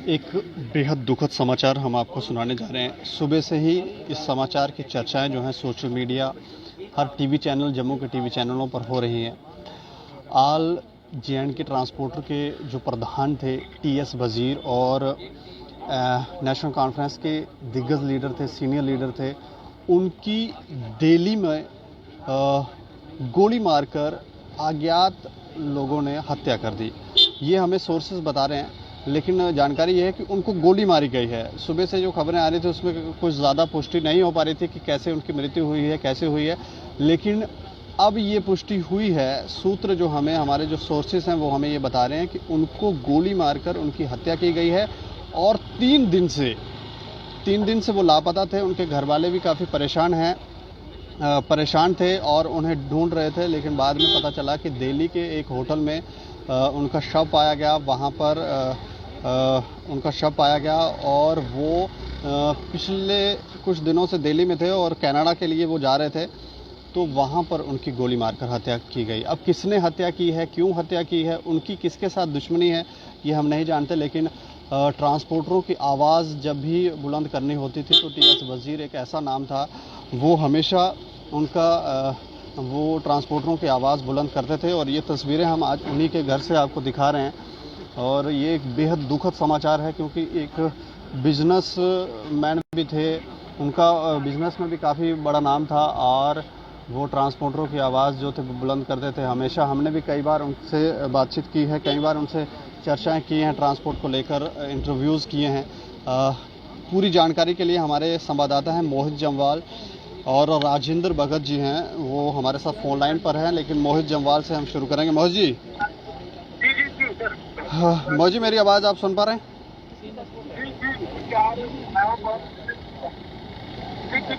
एक बेहद दुखद समाचार हम आपको सुनाने जा रहे हैं। सुबह से ही इस समाचार की चर्चाएं जो हैं सोशल मीडिया, हर टीवी चैनल, जम्मू के टीवी चैनलों पर हो रही हैं। आल जे.एंड.के ट्रांसपोर्टर के जो प्रधान थे टी.एस. वजीर और नेशनल कॉन्फ्रेंस के दिग्गज लीडर थे, सीनियर लीडर थे, उनकी दिल्ली में गोली मारकर अज्ञात लोगों ने हत्या कर दी। ये हमें सोर्सेज बता रहे हैं, लेकिन जानकारी ये है कि उनको गोली मारी गई है। सुबह से जो खबरें आ रही थी उसमें कुछ ज़्यादा पुष्टि नहीं हो पा रही थी कि कैसे उनकी मृत्यु हुई है, कैसे हुई है, लेकिन अब ये पुष्टि हुई है। सूत्र जो हमारे जो सोर्सेज हैं वो हमें ये बता रहे हैं कि उनको गोली मारकर उनकी हत्या की गई है और 3 दिन से वो लापता थे। उनके घर वाले भी काफ़ी परेशान थे और उन्हें ढूंढ रहे थे, लेकिन बाद में पता चला कि दिल्ली के एक होटल में उनका शव पाया गया। वहाँ पर उनका शव पाया गया और वो पिछले कुछ दिनों से दिल्ली में थे और कनाडा के लिए वो जा रहे थे, तो वहाँ पर उनकी गोली मारकर हत्या की गई। अब किसने हत्या की है, क्यों हत्या की है, उनकी किसके साथ दुश्मनी है, ये हम नहीं जानते, लेकिन ट्रांसपोर्टरों की आवाज़ जब भी बुलंद करनी होती थी तो टी.एस. वजीर एक ऐसा नाम था, वो हमेशा वो ट्रांसपोर्टरों की आवाज़ बुलंद करते थे। और ये तस्वीरें हम आज उन्हीं के घर से आपको दिखा रहे हैं और ये एक बेहद दुखद समाचार है, क्योंकि एक बिजनेस मैन भी थे, उनका बिजनेस में भी काफ़ी बड़ा नाम था और वो ट्रांसपोर्टरों की आवाज़ जो थे बुलंद करते थे। हमेशा हमने भी कई बार उनसे बातचीत की है, कई बार उनसे चर्चाएं की हैं, ट्रांसपोर्ट को लेकर इंटरव्यूज़ किए हैं। पूरी जानकारी के लिए हमारे संवाददाता हैं मोहित जम्वाल और राजेंद्र भगत जी हैं, वो हमारे साथ फ़ोन लाइन पर हैं। लेकिन मोहित जम्वाल से हम शुरू करेंगे। मोहित जी, जी सर। मोहित जी, मेरी आवाज़ आप सुन पा रहे हैं?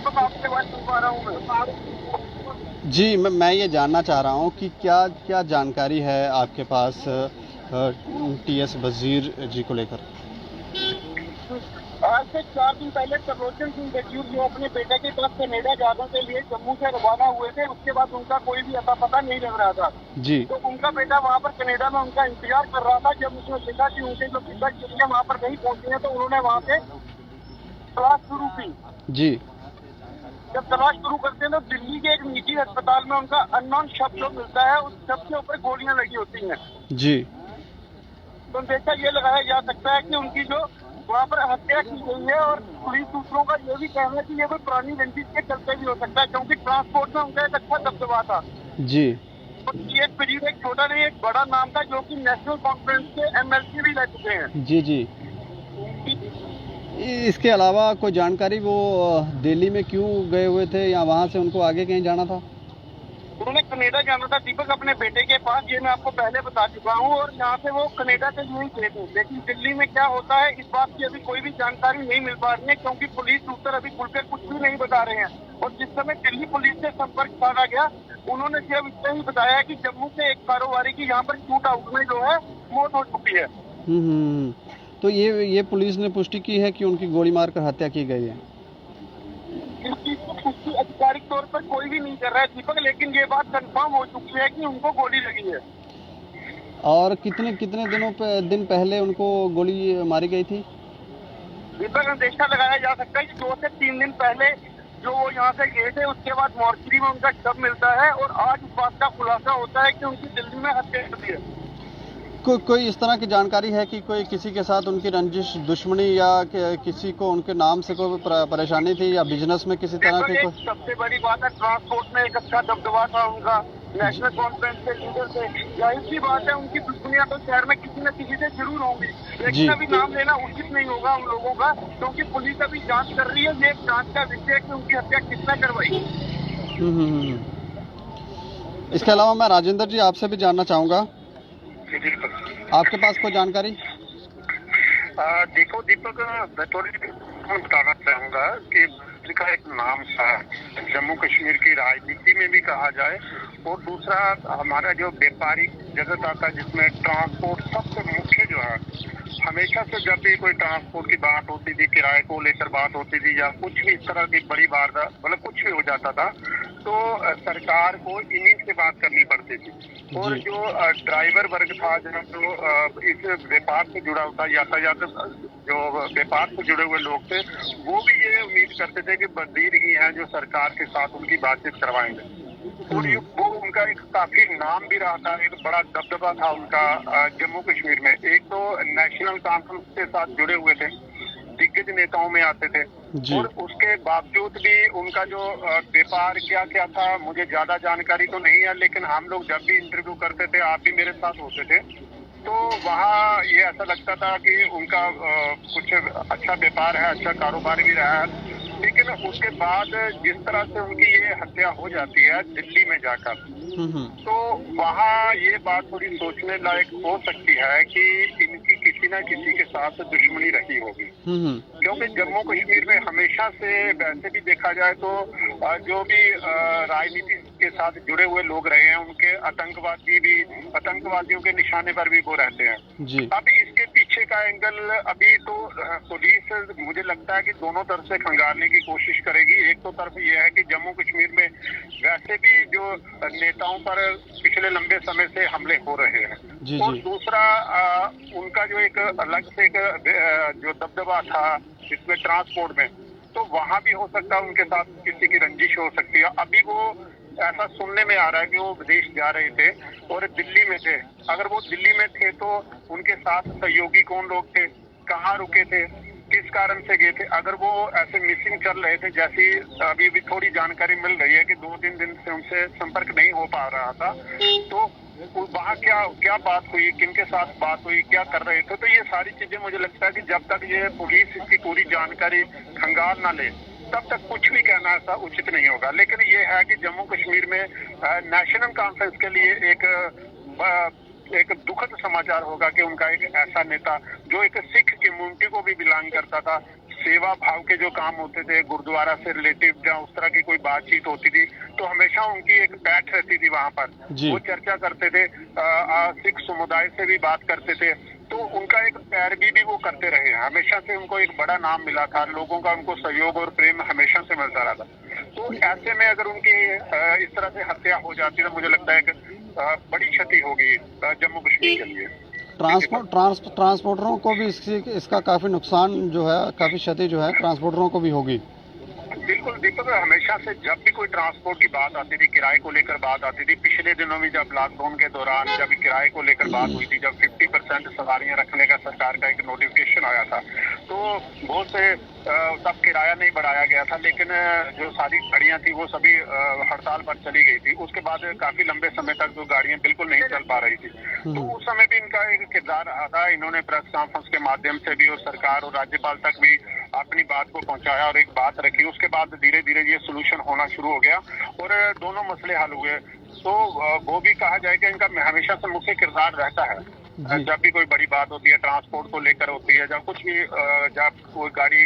आपसे बात सुन पा रहा हूँ मैं। जी, मैं ये जानना चाह रहा हूँ कि क्या जानकारी है आपके पास टी.एस. वजीर जी को लेकर? आज से 4 दिन पहले त्रिलोचन सिंह वजीर जो अपने बेटे के पास कनाडा जाने के लिए जम्मू से रवाना हुए थे, उसके बाद उनका कोई भी अता पता नहीं लग रहा था जी। तो उनका बेटा वहाँ पर कनाडा में उनका इंतजार कर रहा था। जब उसने देखा कि उनके जो पिता चिड़िया वहाँ पर नहीं पहुँचे हैं तो उन्होंने वहाँ पे तलाश शुरू की। जी। जब तलाश शुरू करते हैं तो दिल्ली के एक निजी अस्पताल में उनका अननोन शव जो मिलता है, उस शव के ऊपर गोलियां लगी होती हैं। जी। तो देखा ये लगाया जा सकता है कि उनकी जो वहाँ पर हत्या की गई है, और पुलिस सूत्रों का ये भी कहना है कि ये कोई पुरानी रंजिश के चलते भी हो सकता है, क्योंकि ट्रांसपोर्ट में उनका एक अच्छा दबदबा था। जी। तो टी.एस. वजीर एक छोटा नहीं, एक बड़ा नाम था, जो कि नेशनल कॉन्फ्रेंस के MLC भी रह चुके हैं। जी। जी। इसके अलावा कोई जानकारी वो दिल्ली में क्यों गए हुए थे या वहाँ से उनको आगे कहीं जाना था? उन्होंने कनाडा जाना था दीपक, अपने बेटे के पास, ये मैं आपको पहले बता चुका हूँ, और यहाँ से वो कनाडा के लिए ही गए थे। लेकिन दिल्ली में क्या होता है इस बात की अभी कोई भी जानकारी नहीं मिल पा रही है, क्योंकि पुलिस सूत्र अभी खुलकर कुछ भी नहीं बता रहे हैं। और जिस समय दिल्ली पुलिस से संपर्क साधा गया, उन्होंने सिर्फ इतना ही बताया कि जम्मू के एक कारोबारी की यहाँ पर शूट आउट में जो है मौत हो चुकी है। तो ये पुलिस ने पुष्टि की है कि उनकी गोली मारकर हत्या की गई है? इस चीज को पुष्टि आधिकारिक तौर पर कोई भी नहीं कर रहा है दीपक, लेकिन ये बात कंफर्म हो चुकी है कि उनको गोली लगी है। और कितने दिन पहले उनको गोली मारी गई थी? दीपक, अंदेशा लगाया जा सकता है कि 2 से 3 दिन पहले जो वो यहाँ से गए थे, उसके बाद मॉर्चरी में उनका शव मिलता है और आज इस बात का खुलासा होता है कि उनकी दिल्ली में हत्या कर दी है। कोई इस तरह की जानकारी है कि कोई किसी के साथ उनकी रंजिश, दुश्मनी या किसी को उनके नाम से कोई परेशानी थी या बिजनेस में किसी तरह की कोई? सबसे बड़ी बात है, ट्रांसपोर्ट में एक अच्छा दबदबा था उनका, नेशनल कॉन्फ्रेंस के लीडर थे। जाहिर सी बात है उनकी दुश्मनियां तो शहर में किसी न किसी से जरूर होंगी, लेकिन अभी नाम लेना उचित नहीं होगा उन लोगों का, क्योंकि पुलिस अभी जांच कर रही है। ये एक जांच का विषय है कि उनकी हत्या किसने करवाई। इसके अलावा मैं राजेंद्र जी आपसे भी जानना चाहूँगा, आपके पास कोई जानकारी? देखो दीपक, मैं थोड़ी बताना चाहूँगा कि का एक नाम था जम्मू कश्मीर की राजनीति में भी कहा जाए, और दूसरा हमारा जो व्यापारिक जगत आता है जिसमें ट्रांसपोर्ट सबसे मुख्य जो है, हमेशा से जब भी कोई ट्रांसपोर्ट की बात होती थी, किराए को लेकर बात होती थी या कुछ भी इस तरह की बड़ी वारदात, मतलब कुछ भी हो जाता था, तो सरकार को इन्हीं से बात करनी पड़ती थी। और जी। जो ड्राइवर वर्ग था, जो इस व्यापार से जुड़ा हुआ, यातायात जो व्यापार से जुड़े हुए लोग थे, वो भी ये उम्मीद करते थे कि वजीर ही हैं जो सरकार के साथ उनकी बातचीत करवाएंगे। और वो उनका एक काफी नाम भी रहा था, एक बड़ा दबदबा था उनका जम्मू कश्मीर में। एक तो नेशनल कॉन्फ्रेंस के साथ जुड़े हुए थे, दिग्गज नेताओं में आते थे। और उसके बावजूद भी उनका जो व्यापार क्या क्या था, मुझे ज्यादा जानकारी तो नहीं है, लेकिन हम लोग जब भी इंटरव्यू करते थे, आप भी मेरे साथ होते थे, तो वहाँ ये ऐसा लगता था कि उनका कुछ अच्छा व्यापार है, अच्छा कारोबार भी रहा है। लेकिन उसके बाद जिस तरह से उनकी ये हत्या हो जाती है दिल्ली में जाकर, तो वहाँ ये बात थोड़ी सोचने लायक हो सकती है कि इनकी किसी न किसी के साथ दुश्मनी रही होगी। क्योंकि जम्मू कश्मीर में हमेशा से वैसे भी देखा जाए तो जो भी राजनीति के साथ जुड़े हुए लोग रहे हैं, उनके आतंकवादियों के निशाने पर भी वो रहते हैं जी। अब इसके पीछे का एंगल अभी तो पुलिस मुझे लगता है कि दोनों तरफ से खंगालने की कोशिश करेगी। एक तो तरफ ये है कि जम्मू कश्मीर में वैसे भी जो नेताओं पर पिछले लंबे समय से हमले हो रहे हैं, जी, और जी। दूसरा उनका जो एक अलग से जो दबदबा था इसमें ट्रांसपोर्ट में, तो वहाँ भी हो सकता है उनके साथ किसी की रंजिश हो सकती है। अभी वो ऐसा सुनने में आ रहा है कि वो विदेश जा रहे थे और दिल्ली में थे। अगर वो दिल्ली में थे तो उनके साथ सहयोगी कौन लोग थे, कहाँ रुके थे, किस कारण से गए थे। अगर वो ऐसे मिसिंग चल रहे थे, जैसी अभी भी थोड़ी जानकारी मिल रही है कि 2-3 दिन से उनसे संपर्क नहीं हो पा रहा था, तो वहाँ क्या बात हुई, किनके साथ बात हुई, क्या कर रहे थे। तो ये सारी चीजें मुझे लगता है कि जब तक ये पुलिस इसकी पूरी जानकारी खंगाल ना ले, तब तक कुछ भी कहना ऐसा उचित नहीं होगा। लेकिन ये है कि जम्मू कश्मीर में नेशनल कॉन्फ्रेंस के लिए एक दुखद समाचार होगा कि उनका एक ऐसा नेता जो एक सिख कम्युनिटी को भी बिलोंग करता था, सेवा भाव के जो काम होते थे गुरुद्वारा से रिलेटिव या उस तरह की कोई बातचीत होती थी, तो हमेशा उनकी एक बैठ रहती थी वहां पर। वो चर्चा करते थे, सिख समुदाय से भी बात करते थे, तो उनका एक पैरवी भी वो करते रहे हैं। हमेशा से उनको एक बड़ा नाम मिला था, लोगों का उनको सहयोग और प्रेम हमेशा से मिलता रहा था। तो ऐसे में अगर उनकी इस तरह से हत्या हो जाती है तो मुझे लगता है कि बड़ी क्षति होगी जम्मू कश्मीर के लिए। ट्रांसपोर्टरों को भी इसका काफी नुकसान जो है, काफी क्षति जो है ट्रांसपोर्टरों को भी होगी। बिल्कुल दीपक, हमेशा से जब भी कोई ट्रांसपोर्ट की बात आती थी, किराए को लेकर बात आती थी, पिछले दिनों में जब लॉकडाउन के दौरान जब किराए को लेकर बात हुई थी, जब 50% सवारियां रखने का सरकार का एक नोटिफिकेशन आया था, तो बहुत से तब किराया नहीं बढ़ाया गया था, लेकिन जो सारी गाड़ियां थी वो सभी हड़ताल पर चली गई थी। उसके बाद काफी लंबे समय तक जो गाड़ियां बिल्कुल नहीं चल पा रही थी, तो उस समय भी इनका एक किरदार रहा था। इन्होंने प्रेस कॉन्फ्रेंस के माध्यम से भी और सरकार और राज्यपाल तक भी अपनी बात को पहुंचाया और एक बात रखी। उसके बाद धीरे धीरे ये सोल्यूशन होना शुरू हो गया और दोनों मसले हल हुए। तो वो भी कहा जाए कि इनका हमेशा से मुख्य किरदार रहता है जब भी कोई बड़ी बात होती है, ट्रांसपोर्ट को लेकर होती है, जब कुछ भी जब कोई गाड़ी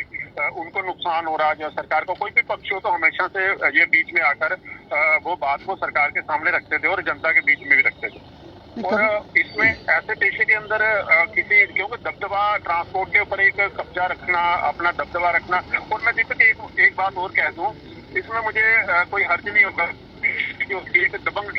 उनको नुकसान हो रहा है, जो सरकार को कोई भी पक्ष हो, तो हमेशा से ये बीच में आकर वो बात को सरकार के सामने रखते थे और जनता के बीच में भी रखते थे। और इसमें ऐसे पेशे के अंदर किसी, क्योंकि दबदबा ट्रांसपोर्ट के ऊपर एक कब्जा रखना, अपना दबदबा रखना। और मैं दीपक एक बात और कह दूं, इसमें मुझे कोई हर्ज नहीं होगा जो एक दबंग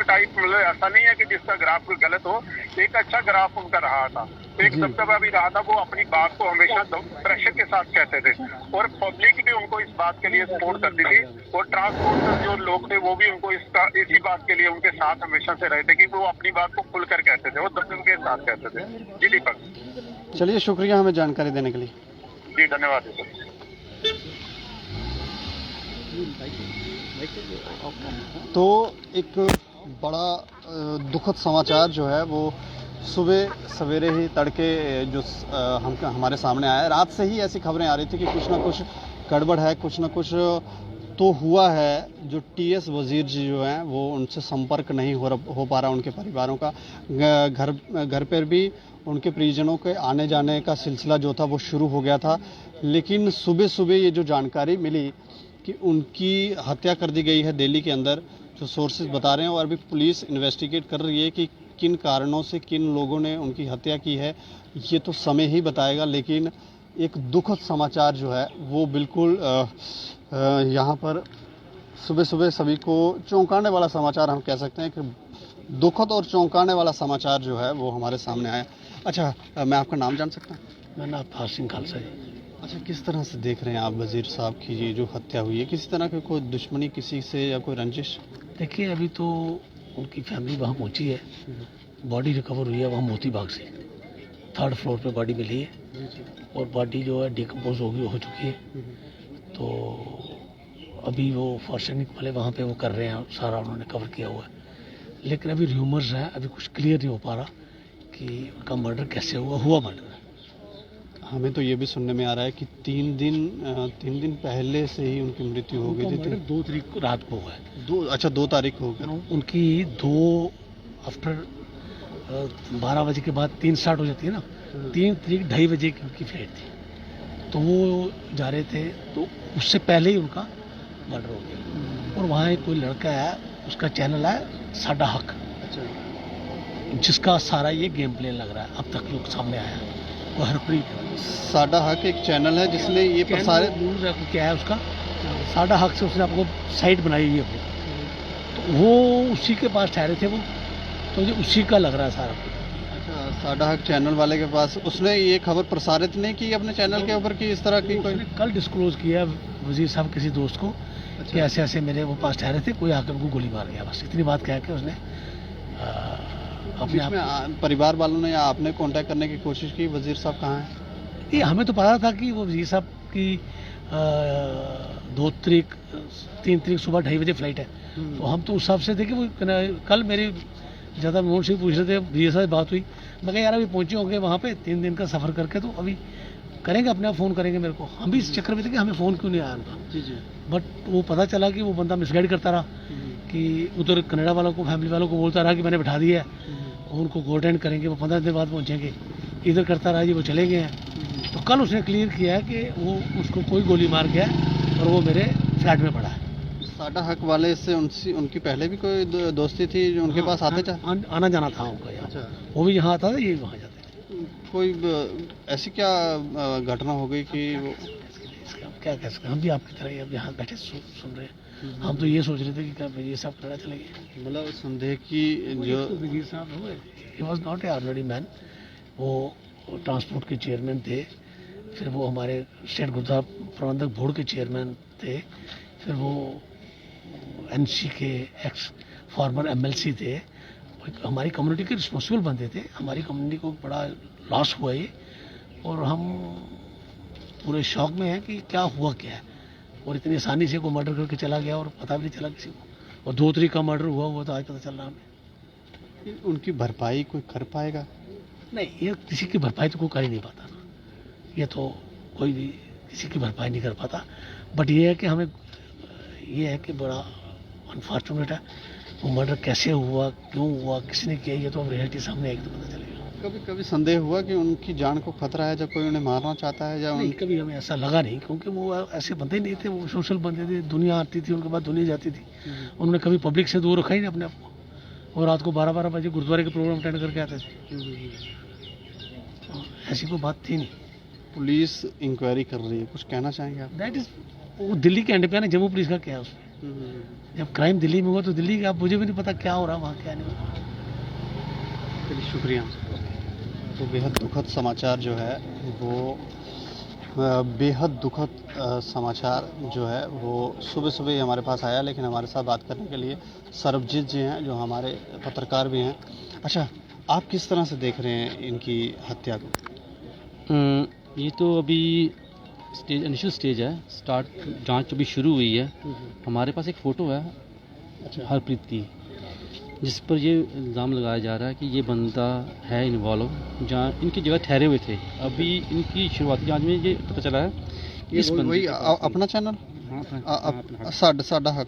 टाइप मतलब ऐसा नहीं है कि जिसका ग्राफ कोई गलत हो, एक अच्छा ग्राफ उनका रहा था, एक दबदबा भी रहा था। वो अपनी बात को हमेशा प्रेशर के साथ कहते थे और पब्लिक भी उनको इस बात के लिए सपोर्ट करती थी और ट्रांसपोर्ट जो लोग थे वो भी उनको इसी बात के लिए उनके साथ हमेशा से रहे थे कि वो अपनी बात को खुलकर कहते थे और दबदबे के साथ कहते थे। जी दीपक। चलिए, शुक्रिया हमें जानकारी देने के लिए। जी धन्यवाद दीपक। तो एक बड़ा दुखद समाचार जो है वो सुबह सवेरे ही तड़के जो हमारे सामने आया। रात से ही ऐसी खबरें आ रही थी कि कुछ ना कुछ गड़बड़ है, कुछ ना कुछ तो हुआ है। जो टीएस वजीर जी जो हैं वो उनसे संपर्क नहीं हो पा रहा, उनके परिवारों का घर पर भी उनके परिजनों के आने जाने का सिलसिला जो था वो शुरू हो गया था। लेकिन सुबह सुबह ये जो जानकारी मिली कि उनकी हत्या कर दी गई है दिल्ली के अंदर, जो सोर्सेज बता रहे हैं, और अभी पुलिस इन्वेस्टिगेट कर रही है कि किन कारणों से किन लोगों ने उनकी हत्या की है, ये तो समय ही बताएगा। लेकिन एक दुखद समाचार जो है वो बिल्कुल यहाँ पर सुबह सुबह सभी को चौंकाने वाला समाचार हम कह सकते हैं कि दुखद और चौंकाने वाला समाचार जो है वो हमारे सामने आया। अच्छा, मैं आपका नाम जान सकता हूँ? मेरा नाम फार सिंह खालसा जी। अच्छा, किस तरह से देख रहे हैं आप वजीर साहब की ये जो हत्या हुई है? किसी तरह की कोई दुश्मनी किसी से या कोई रंजिश? देखिए, अभी तो उनकी फैमिली वहाँ पहुँची है, बॉडी रिकवर हुई है वहाँ मोती बाग से, 3rd फ्लोर पे बॉडी मिली है और बॉडी जो है डिकम्पोज हो चुकी है। तो अभी वो फॉरेंसिक वाले वहाँ पे वो कर रहे हैं, सारा उन्होंने कवर किया हुआ है, लेकिन अभी र्यूमर्स हैं, अभी कुछ क्लियर नहीं हो पा रहा कि उनका मर्डर कैसे हुआ मर्डर। हमें तो ये भी सुनने में आ रहा है कि 3 दिन पहले से ही उनकी मृत्यु हो गई थी। 2 तारीख को रात को हुआ है। अच्छा, 2 तारीख को हो गया। उनकी 2 आफ्टर 12 बजे के बाद 3 स्टार्ट हो जाती है ना, 3 तारीख 2:30 बजे की उनकी फ्लाइट थी, तो वो जा रहे थे, तो उससे पहले ही उनका मर्डर हो गया। और वहाँ एक कोई लड़का है, उसका चैनल है साडा हक, जिसका सारा ये गेम प्ले लग रहा है अब तक लोग सामने आया है। वो हरप्रीत साडा हक एक चैनल है जिसने ये प्रसारित क्या है उसका, साडा हक से उसने आपको साइट बनाई हुई है, तो वो उसी के पास ठहरे थे वो, तो मुझे उसी का लग रहा है सारा। अच्छा, साडा हक चैनल वाले के पास उसने ये खबर प्रसारित नहीं की अपने चैनल के ऊपर कि इस तरह की कोई? कल डिस्क्लोज किया वजीर साहब किसी दोस्त को कि ऐसे ऐसे मेरे वो पास ठहरे थे, कोई आकर उनको गोली मार गया, बस इतनी बात कह के उसने अपने आप। परिवार वालों ने या आपने कांटेक्ट करने की कोशिश की वजीर साहब कहाँ हैं? ये हमें तो पता था कि वो वजीर साहब की 3 तारीख सुबह 2:30 बजे फ्लाइट है, तो हम तो उस हिसाब से थे कि वो कल मेरी ज़्यादा मोहन सिंह पूछ रहे थे, वजीर साहब बात हुई, मैं कहा यार अभी पहुँचे होंगे वहाँ पे 3 दिन का सफ़र करके, तो अभी करेंगे, अपने आप फ़ोन करेंगे मेरे को। हम भी इस चक्कर में थे कि हमें फ़ोन क्यों नहीं आया उनका। जी। बट वो पता चला कि वो बंदा मिसगाइड करता रहा कि उधर कनाडा वालों को, फैमिली वालों को बोलता रहा कि मैंने बैठा दिया है, उनको गोल्ड एंड करेंगे, वो 15 दिन बाद पहुँचेंगे, इधर करता रहा जी, वो चले गए हैं। तो कल उसने क्लियर किया है कि वो उसको कोई गोली मार गया और वो मेरे फ्लैट में पड़ा है। साडा हक वाले से उनकी पहले भी कोई दोस्ती थी जो उनके पास आते थे? आना जाना था उनका यहाँ। अच्छा। वो भी यहाँ आता था, ये वहाँ जाते थे। कोई ऐसी क्या घटना हो गई कि वो? क्या कह सकते हैं, हम भी आपकी तरह ही अब यहाँ बैठे सुन रहे हैं। हम तो ये सोच रहे थे कि क्या ये सब कनाडा चले गए। मतलब संदेह की जो वजीर साहब हुए, he was not a ordinary man, वो ट्रांसपोर्ट के चेयरमैन थे, फिर वो हमारे स्टेट गुरुद्वारा प्रबंधक बोर्ड के चेयरमैन थे, फिर वो एनसी के एक्स फॉर्मर एमएलसी थे, हमारी कम्युनिटी के रिस्पॉन्सिबल बंदे थे। हमारी कम्युनिटी को बड़ा लॉस हुआ ये, और हम पूरे शौक में हैं कि क्या हुआ क्या है, और इतनी आसानी से कोई मर्डर करके चला गया और पता भी नहीं चला किसी को, और 2 तारीख का मर्डर हुआ तो आज पता चल रहा हमें। उनकी भरपाई कोई कर पाएगा? नहीं, ये किसी की भरपाई तो कोई कर ही नहीं पाता ना, ये तो कोई भी किसी की भरपाई नहीं कर पाता। बट ये है कि हमें ये है कि बड़ा अनफॉर्चुनेट है, वो मर्डर कैसे हुआ, क्यों हुआ, किसने किया, ये तो अब रियलिटी सामने आएगी तो पता चलेगा। कभी संदेह हुआ कि उनकी जान को खतरा है, जब कोई उन्हें मारना चाहता है? या नहीं, कभी हमें ऐसा लगा नहीं, क्योंकि वो ऐसे बंदे नहीं थे, वो सोशल बंदे थे, दुनिया आती थी उनके बाद दुनिया जाती थी, उन्होंने कभी पब्लिक से दूर रखा ही नहीं अपने आप को, और रात को 12-12 बजे गुरुद्वारे के प्रोग्राम अटेंड करके आते थे, ऐसी कोई बात थी नहीं। पुलिस इंक्वायरी कर रही है, कुछ कहना चाहेंगे आप? दैट इज, वो दिल्ली के एंड पे है ना, जम्मू पुलिस का क्या है उसमें, जब क्राइम दिल्ली में हुआ तो दिल्ली का, आप मुझे भी नहीं पता क्या हो रहा वहाँ क्या नहीं हो रहा। चलिए, शुक्रिया। तो बेहद दुखद समाचार जो है वो बेहद दुखद समाचार जो है वो सुबह सुबह ही हमारे पास आया, लेकिन हमारे साथ बात करने के लिए सरबजीत जी हैं जो हमारे पत्रकार भी हैं। अच्छा, आप किस तरह से देख रहे हैं इनकी हत्या को? ये तो अभी इनिशियल स्टेज है, जांच अभी शुरू हुई है। हमारे पास एक फ़ोटो है हरप्रीत की, जिस पर ये इल्ज़ाम लगाया जा रहा है कि ये बंदा है इन्वॉल्व, जहाँ इनकी जगह ठहरे हुए थे। अभी इनकी शुरुआती जांच में ये पता चला है कि इस बंदे वही अपना चैनल साडा हक।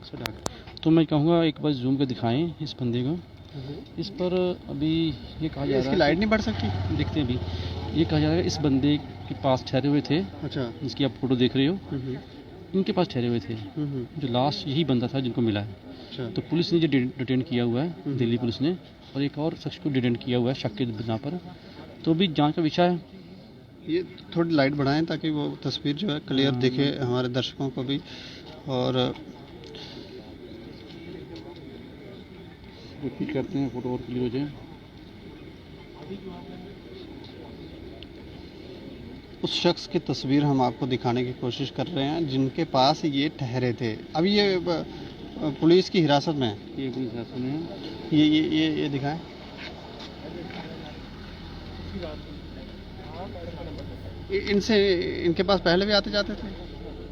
तो मैं कहूँगा एक बार जूम कर दिखाएं इस बंदे को। इस पर अभी ये कहा जा रहा है, इसकी लाइट नहीं बढ़ सकती? देखते हैं अभी। ये कहा जा रहा है इस बंदे के पास ठहरे हुए थे, अच्छा, जिसकी आप फोटो देख रहे हो, इनके पास ठहरे हुए थे। जो लास्ट यही बंदा था जिनको मिला है। तो पुलिस ने जो डिटेन किया हुआ है, दिल्ली पुलिस ने, और एक और शख्स को डिटेन किया हुआ है शक के बिना पर। तो भी जांच का विषय है। ये थोड़ी लाइट बढ़ाएं ताकि वो तस्वीर जो है क्लियर दिखे हमारे दर्शकों को भी। और रिपीट करते हैं, फोटो और क्लियर हो जाए। उस शख्स की तस्वीर हम आपको दिखाने की कोशिश कर रहे हैं जिनके पास ये ठहरे थे। अभी ये पुलिस की हिरासत में है। ये अपनी हिरासत में है। ये दिखाएं। इनसे इनके पास पहले भी आते जाते थे।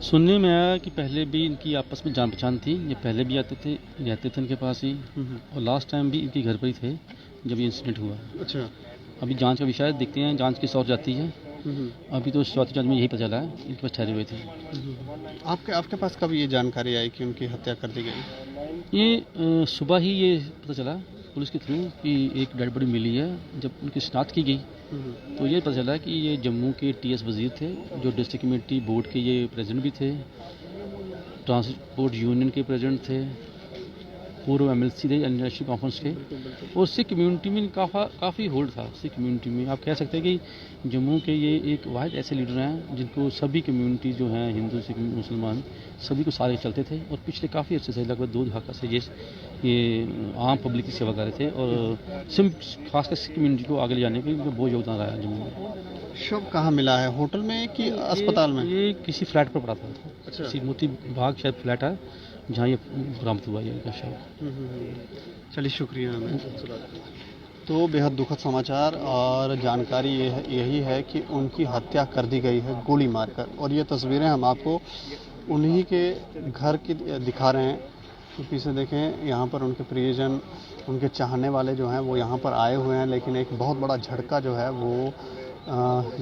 सुनने में आया कि पहले भी इनकी आपस में जान पहचान थी, ये पहले भी आते थे, रहते थे इनके पास ही, और लास्ट टाइम भी इनके घर पर ही थे जब ये इंसिडेंट हुआ। अच्छा। अभी जांच का विषय देखते हैं, जांच किस ओर जाती है। अभी तो चौथी जांच में यही पता चला है इनके पास ठहरे हुए थे। आपके पास कब ये जानकारी आई कि उनकी हत्या कर दी गई? ये सुबह ही ये पता चला पुलिस के थ्रू कि एक डेड बॉडी मिली है। जब उनकी शिनाख्त की गई तो ये पता चला कि ये जम्मू के टीएस वजीर थे, जो डिस्ट्रिक्ट कमेटी बोर्ड के ये प्रेसिडेंट भी थे, ट्रांसपोर्ट यूनियन के प्रेसिडेंट थे, पूर्व एमएलसी थे नेशनल कॉन्फ्रेंस के, और सिख कम्युनिटी में काफ़ी होल्ड था। सिख कम्युनिटी में आप कह सकते हैं कि जम्मू के ये एक वाहिद ऐसे लीडर हैं जिनको सभी कम्युनिटी जो हैं, हिंदू सिख मुसलमान, सभी को सारे चलते थे, और पिछले काफ़ी अर्से से लगभग 2 दहाके से ये आम पब्लिक की सेवा कर रहे थे, और खासकर सिख कम्युनिटी को आगे ले जाने के बहुत योगदान रहा है जम्मू में। शव कहाँ मिला है, होटल में कि अस्पताल में? ये किसी फ्लैट पर पड़ा था। अच्छा। किसी मोती बाग शायद फ्लैट है जहाँ ये बरामद हुआ है इनका शव। चलिए, शुक्रिया। तो बेहद दुखद समाचार और जानकारी यही है कि उनकी हत्या कर दी गई है गोली मारकर, और ये तस्वीरें हम आपको उन्हीं के घर की दिखा रहे हैं। तो पीछे देखें, यहाँ पर उनके प्रियजन, उनके चाहने वाले जो हैं वो यहाँ पर आए हुए हैं, लेकिन एक बहुत बड़ा झटका जो है वो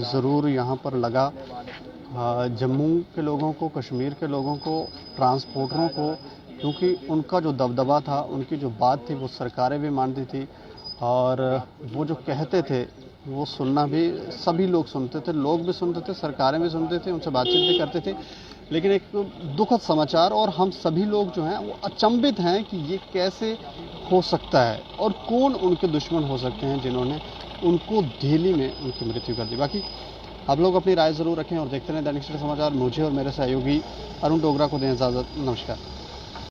ज़रूर यहाँ पर लगा। जम्मू के लोगों को, कश्मीर के लोगों को, ट्रांसपोर्टरों को, क्योंकि उनका जो दबदबा था, उनकी जो बात थी वो सरकारें भी मानती थी, और वो जो कहते थे वो सुनना भी सभी लोग सुनते थे, लोग भी सुनते थे, सरकारें भी सुनते थे, उनसे बातचीत भी करते थे। लेकिन एक दुखद समाचार, और हम सभी लोग जो हैं वो अचंभित हैं कि ये कैसे हो सकता है और कौन उनके दुश्मन हो सकते हैं जिन्होंने उनको दिल्ली में उनकी मृत्यु कर दी। बाकी आप लोग अपनी राय ज़रूर रखें और देखते रहें दैनिक सवेरा समाचार। मुझे और मेरे सहयोगी अरुण डोगरा को दें इजाज़त। नमस्कार।